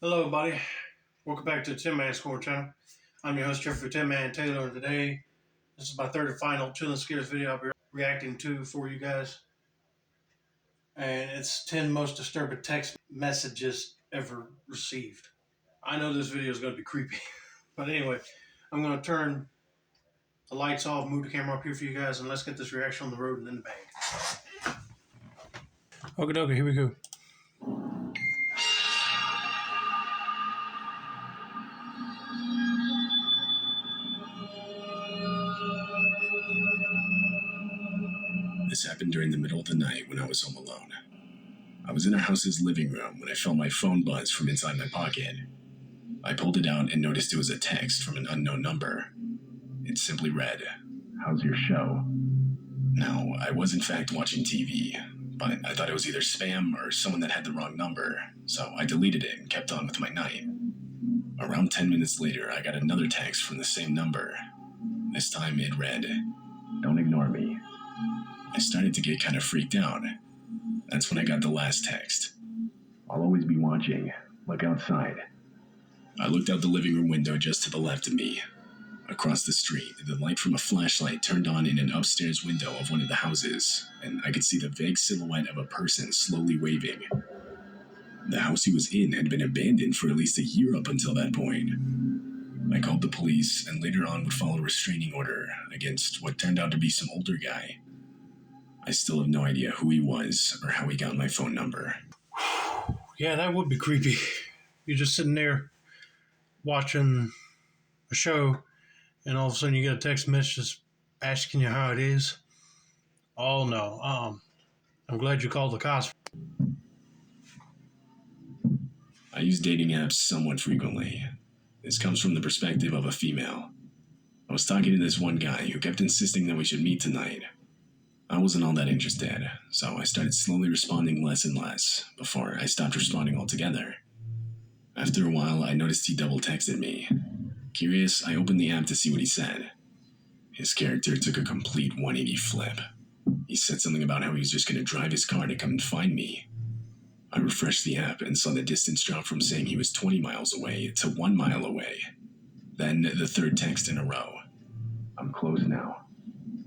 Hello, everybody. Welcome back to the Tin Man Score channel. I'm your host, Jeffrey Tin Man Taylor, and today this is my third and final Chillin' Scares video I'll be reacting to for you guys. And it's 10 most disturbing text messages ever received. I know this video is going to be creepy, but anyway, I'm going to turn the lights off, move the camera up here for you guys, and let's get this reaction on the road and in the bag. Okay, here we go. This happened during the middle of the night when I was home alone. I was in our house's living room when I felt my phone buzz from inside my pocket. I pulled it out and noticed it was a text from an unknown number. It simply read, "How's your show?" Now, I was in fact watching TV, but I thought it was either spam or someone that had the wrong number, so I deleted it and kept on with my night. Around 10 minutes later, I got another text from the same number. This time it read, "Don't ignore me." I started to get kind of freaked out. That's when I got the last text. "I'll always be watching. Look outside." I looked out the living room window just to the left of me. Across the street, the light from a flashlight turned on in an upstairs window of one of the houses, and I could see the vague silhouette of a person slowly waving. The house he was in had been abandoned for at least a year up until that point. I called the police and later on would file a restraining order against what turned out to be some older guy. I still have no idea who he was or how he got my phone number. Yeah, that would be creepy. You're just sitting there watching a show, and all of a sudden you get a text message asking you how it is. Oh no. I'm glad you called the cops. I use dating apps somewhat frequently. This comes from the perspective of a female. I was talking to this one guy who kept insisting that we should meet tonight. I wasn't all that interested, so I started slowly responding less and less before I stopped responding altogether. After a while, I noticed he double texted me. Curious, I opened the app to see what he said. His character took a complete 180 flip. He said something about how he was just going to drive his car to come and find me. I refreshed the app and saw the distance drop from saying he was 20 miles away to 1 mile away. Then the third text in a row. "I'm close now."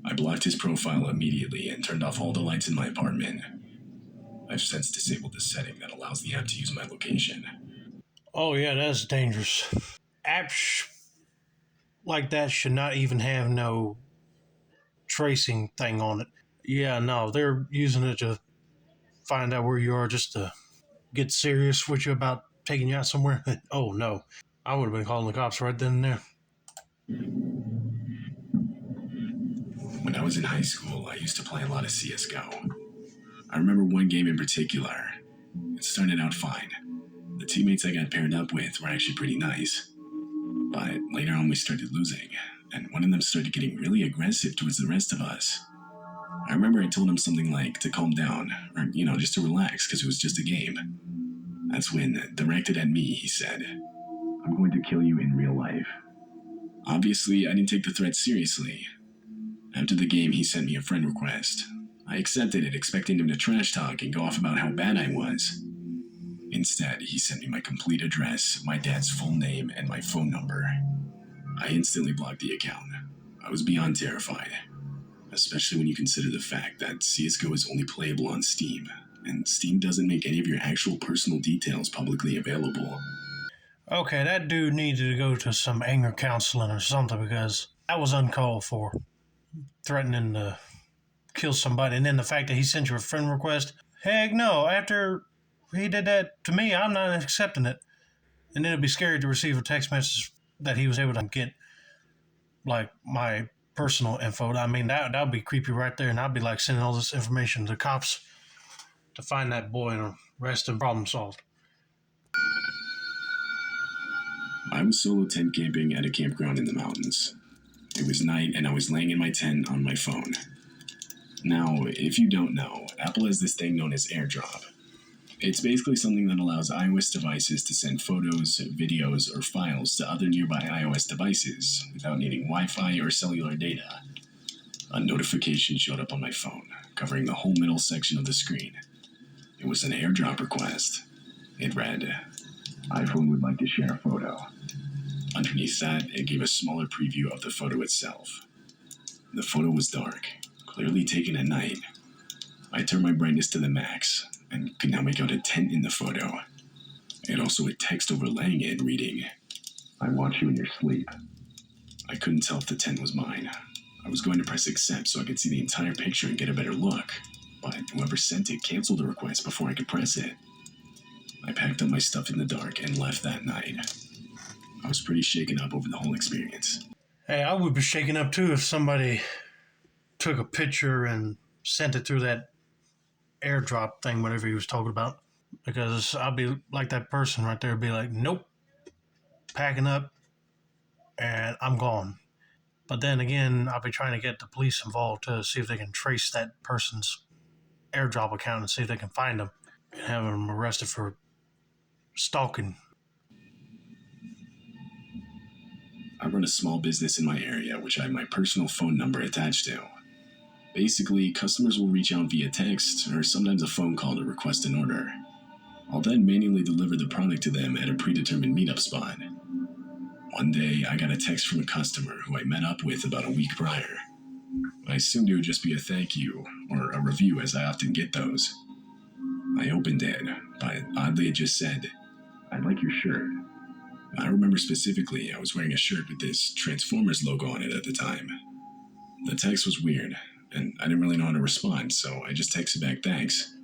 I blocked his profile immediately and turned off all the lights in my apartment. I've since disabled the setting that allows the app to use my location. Oh yeah, that's dangerous. Apps like that should not even have no tracing thing on it. Yeah, no, they're using it to find out where you are just to get serious with you about taking you out somewhere. Oh no, I would have been calling the cops right then and there. When I was in high school, I used to play a lot of CSGO. I remember one game in particular. It started out fine. The teammates I got paired up with were actually pretty nice. But later on we started losing, and one of them started getting really aggressive towards the rest of us. I remember I told him something like to calm down, or, just to relax because it was just a game. That's when, directed at me, he said, "I'm going to kill you in real life." Obviously, I didn't take the threat seriously. After the game, he sent me a friend request. I accepted it, expecting him to trash talk and go off about how bad I was. Instead, he sent me my complete address, my dad's full name, and my phone number. I instantly blocked the account. I was beyond terrified, especially when you consider the fact that CSGO is only playable on Steam, and Steam doesn't make any of your actual personal details publicly available. Okay, that dude needed to go to some anger counseling or something because that was uncalled for. Threatening to kill somebody, and then the fact that he sent you a friend request. Heck no, after he did that to me, I'm not accepting it. And then it'd be scary to receive a text message that he was able to get, like, my personal info. I mean, that would be creepy right there, and I'd be like sending all this information to the cops to find that boy and arrest him, problem solved. I was solo tent camping at a campground in the mountains. It was night and I was laying in my tent on my phone. Now, if you don't know, Apple has this thing known as AirDrop. It's basically something that allows iOS devices to send photos, videos, or files to other nearby iOS devices without needing Wi-Fi or cellular data. A notification showed up on my phone, covering the whole middle section of the screen. It was an AirDrop request. It read, iPhone would like to share a photo. Underneath that, it gave a smaller preview of the photo itself. The photo was dark, clearly taken at night. I turned my brightness to the max and could now make out a tent in the photo. And also a text overlaying it reading, "I watch you in your sleep." I couldn't tell if the tent was mine. I was going to press accept so I could see the entire picture and get a better look, but whoever sent it canceled the request before I could press it. I packed up my stuff in the dark and left that night. I was pretty shaken up over the whole experience. Hey, I would be shaken up too if somebody took a picture and sent it through that airdrop thing, whatever he was talking about. Because I'll be like that person right there, be like, nope, packing up, and I'm gone. But then again, I'll be trying to get the police involved to see if they can trace that person's airdrop account and see if they can find them and have them arrested for stalking. I run a small business in my area, which I have my personal phone number attached to. Basically, customers will reach out via text or sometimes a phone call to request an order. I'll then manually deliver the product to them at a predetermined meetup spot. One day, I got a text from a customer who I met up with about a week prior. I assumed it would just be a thank you or a review, as I often get those. I opened it, but oddly it just said, "I'd like your shirt." I remember specifically I was wearing a shirt with this Transformers logo on it at the time. The text was weird, and I didn't really know how to respond, so I just texted back thanks.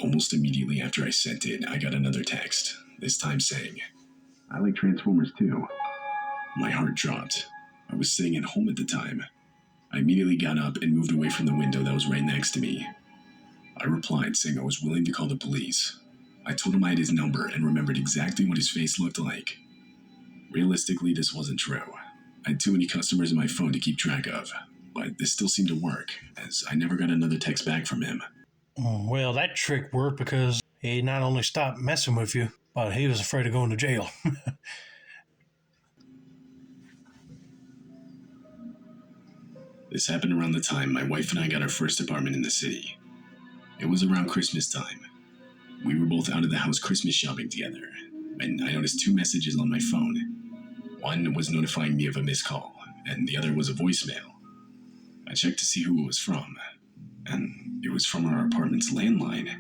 Almost immediately after I sent it, I got another text, this time saying, "I like Transformers too." My heart dropped. I was sitting at home at the time. I immediately got up and moved away from the window that was right next to me. I replied saying I was willing to call the police. I told him I had his number and remembered exactly what his face looked like. Realistically, this wasn't true. I had too many customers in my phone to keep track of, but this still seemed to work, as I never got another text back from him. Well, that trick worked because he not only stopped messing with you, but he was afraid of going to jail. This happened around the time my wife and I got our first apartment in the city. It was around Christmas time. We were both out of the house Christmas shopping together, and I noticed two messages on my phone. One was notifying me of a missed call, and the other was a voicemail. I checked to see who it was from, and it was from our apartment's landline.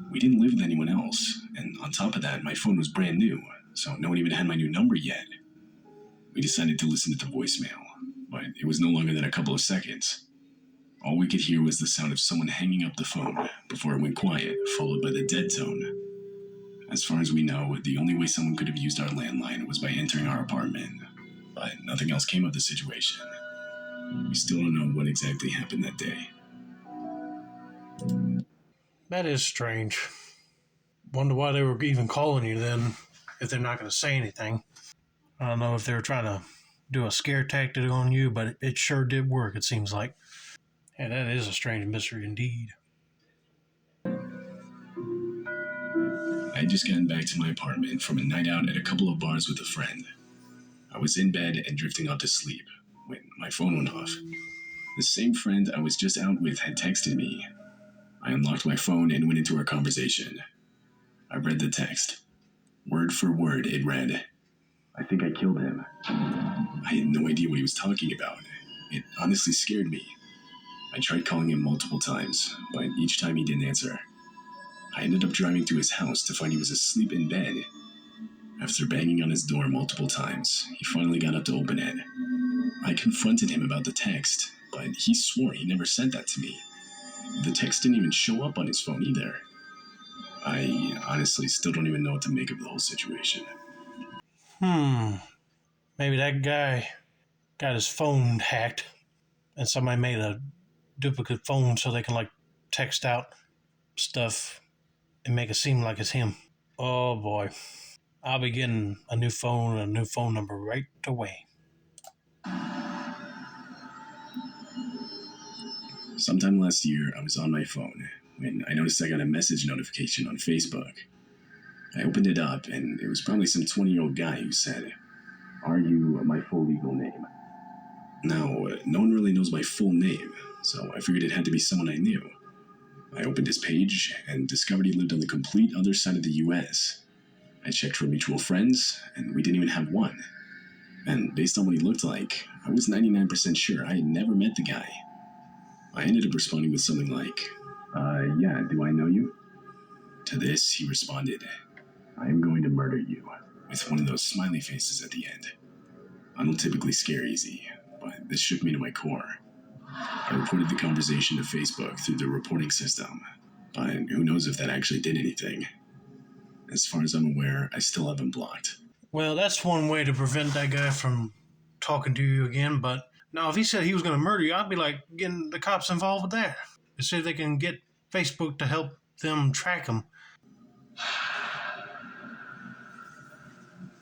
We didn't live with anyone else, and on top of that, my phone was brand new, so no one even had my new number yet. We decided to listen to the voicemail, but it was no longer than a couple of seconds. All we could hear was the sound of someone hanging up the phone before it went quiet, followed by the dead tone. As far as we know, the only way someone could have used our landline was by entering our apartment, but nothing else came of the situation. We still don't know what exactly happened that day. That is strange. Wonder why they were even calling you then, if they're not going to say anything. I don't know if they were trying to do a scare tactic on you, but it sure did work, it seems like. Yeah, that is a strange mystery indeed. I had just gotten back to my apartment from a night out at a couple of bars with a friend. I was in bed and drifting off to sleep when my phone went off. The same friend I was just out with had texted me. I unlocked my phone and went into our conversation. I read the text. Word for word, it read, "I think I killed him." I had no idea what he was talking about. It honestly scared me. I tried calling him multiple times, but each time he didn't answer. I ended up driving to his house to find he was asleep in bed. After banging on his door multiple times, he finally got up to open it. I confronted him about the text, but he swore he never sent that to me. The text didn't even show up on his phone either. I honestly still don't even know what to make of the whole situation. Maybe that guy got his phone hacked and somebody made a duplicate phone so they can like text out stuff and make it seem like it's him. Oh boy. I'll be getting a new phone and a new phone number right away. Sometime last year, I was on my phone when I noticed I got a message notification on Facebook. I opened it up, and it was probably some 20-year-old guy who said, "Are you my full legal name?" Now, no one really knows my full name, so I figured it had to be someone I knew. I opened his page and discovered he lived on the complete other side of the US. I checked for mutual friends, and we didn't even have one. And based on what he looked like, I was 99% sure I had never met the guy. I ended up responding with something like, yeah, do I know you? To this, he responded, I am going to murder you, with one of those smiley faces at the end. I don't typically scare easy, but this shook me to my core. I reported the conversation to Facebook through the reporting system, but who knows if that actually did anything. As far as I'm aware, I still have him blocked. Well, that's one way to prevent that guy from talking to you again, but now if he said he was going to murder you, I'd be like getting the cops involved with that. To see if they can get Facebook to help them track him.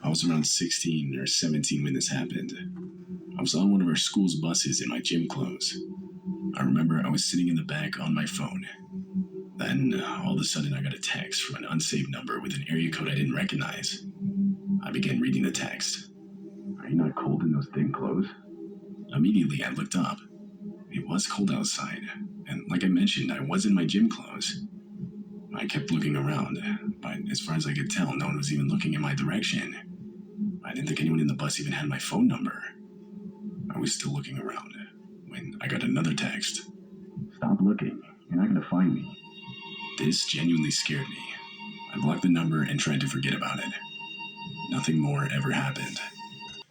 I was around 16 or 17 when this happened. I was on one of our school's buses in my gym clothes. I remember I was sitting in the back on my phone. Then, all of a sudden, I got a text from an unsaved number with an area code I didn't recognize. I began reading the text. Are you not cold in those thin clothes? Immediately, I looked up. It was cold outside, and like I mentioned, I was in my gym clothes. I kept looking around, but as far as I could tell, no one was even looking in my direction. I didn't think anyone in the bus even had my phone number. I was still looking around when I got another text. Stop looking. You're not going to find me. This genuinely scared me. I blocked the number and tried to forget about it. Nothing more ever happened.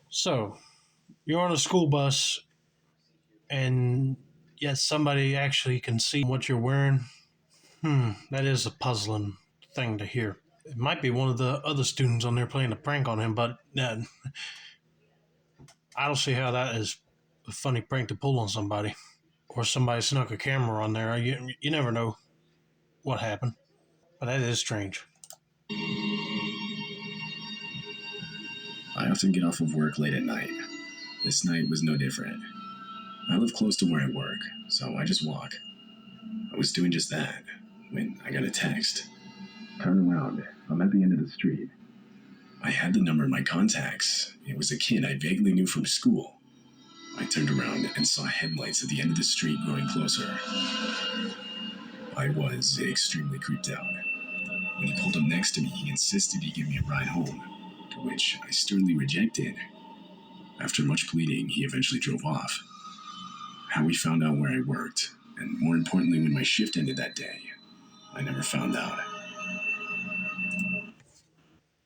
So, you're on a school bus, and yet somebody actually can see what you're wearing. That is a puzzling thing to hear. It might be one of the other students on there playing a prank on him, but I don't see how that is a funny prank to pull on somebody. Or somebody snuck a camera on there. You never know what happened. But that is strange. I often get off of work late at night. This night was no different. I live close to where I work, so I just walk. I was doing just that when I got a text. Turn around. I'm at the end of the street. I had the number in my contacts. It was a kid I vaguely knew from school. I turned around and saw headlights at the end of the street growing closer. I was extremely creeped out. When he pulled up next to me, he insisted he give me a ride home, to which I sternly rejected. After much pleading, he eventually drove off. How he found out where I worked, and more importantly, when my shift ended that day, I never found out.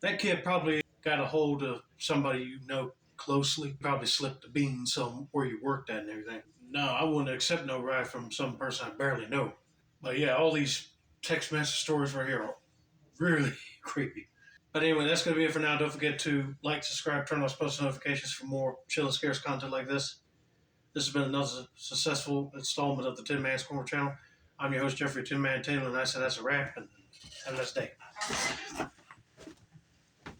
That kid probably got a hold of somebody you know closely. Probably slipped the beans on where you worked at and everything. No, I wouldn't accept no ride from some person I barely know. But yeah, all these text message stories right here are really creepy. But anyway, that's going to be it for now. Don't forget to like, subscribe, turn on post notifications for more chill and scarce content like this. This has been another successful installment of the Tin Man's Corner channel. I'm your host, Jeffrey Tin Man Taylor, and I said that's a wrap, and have a nice day.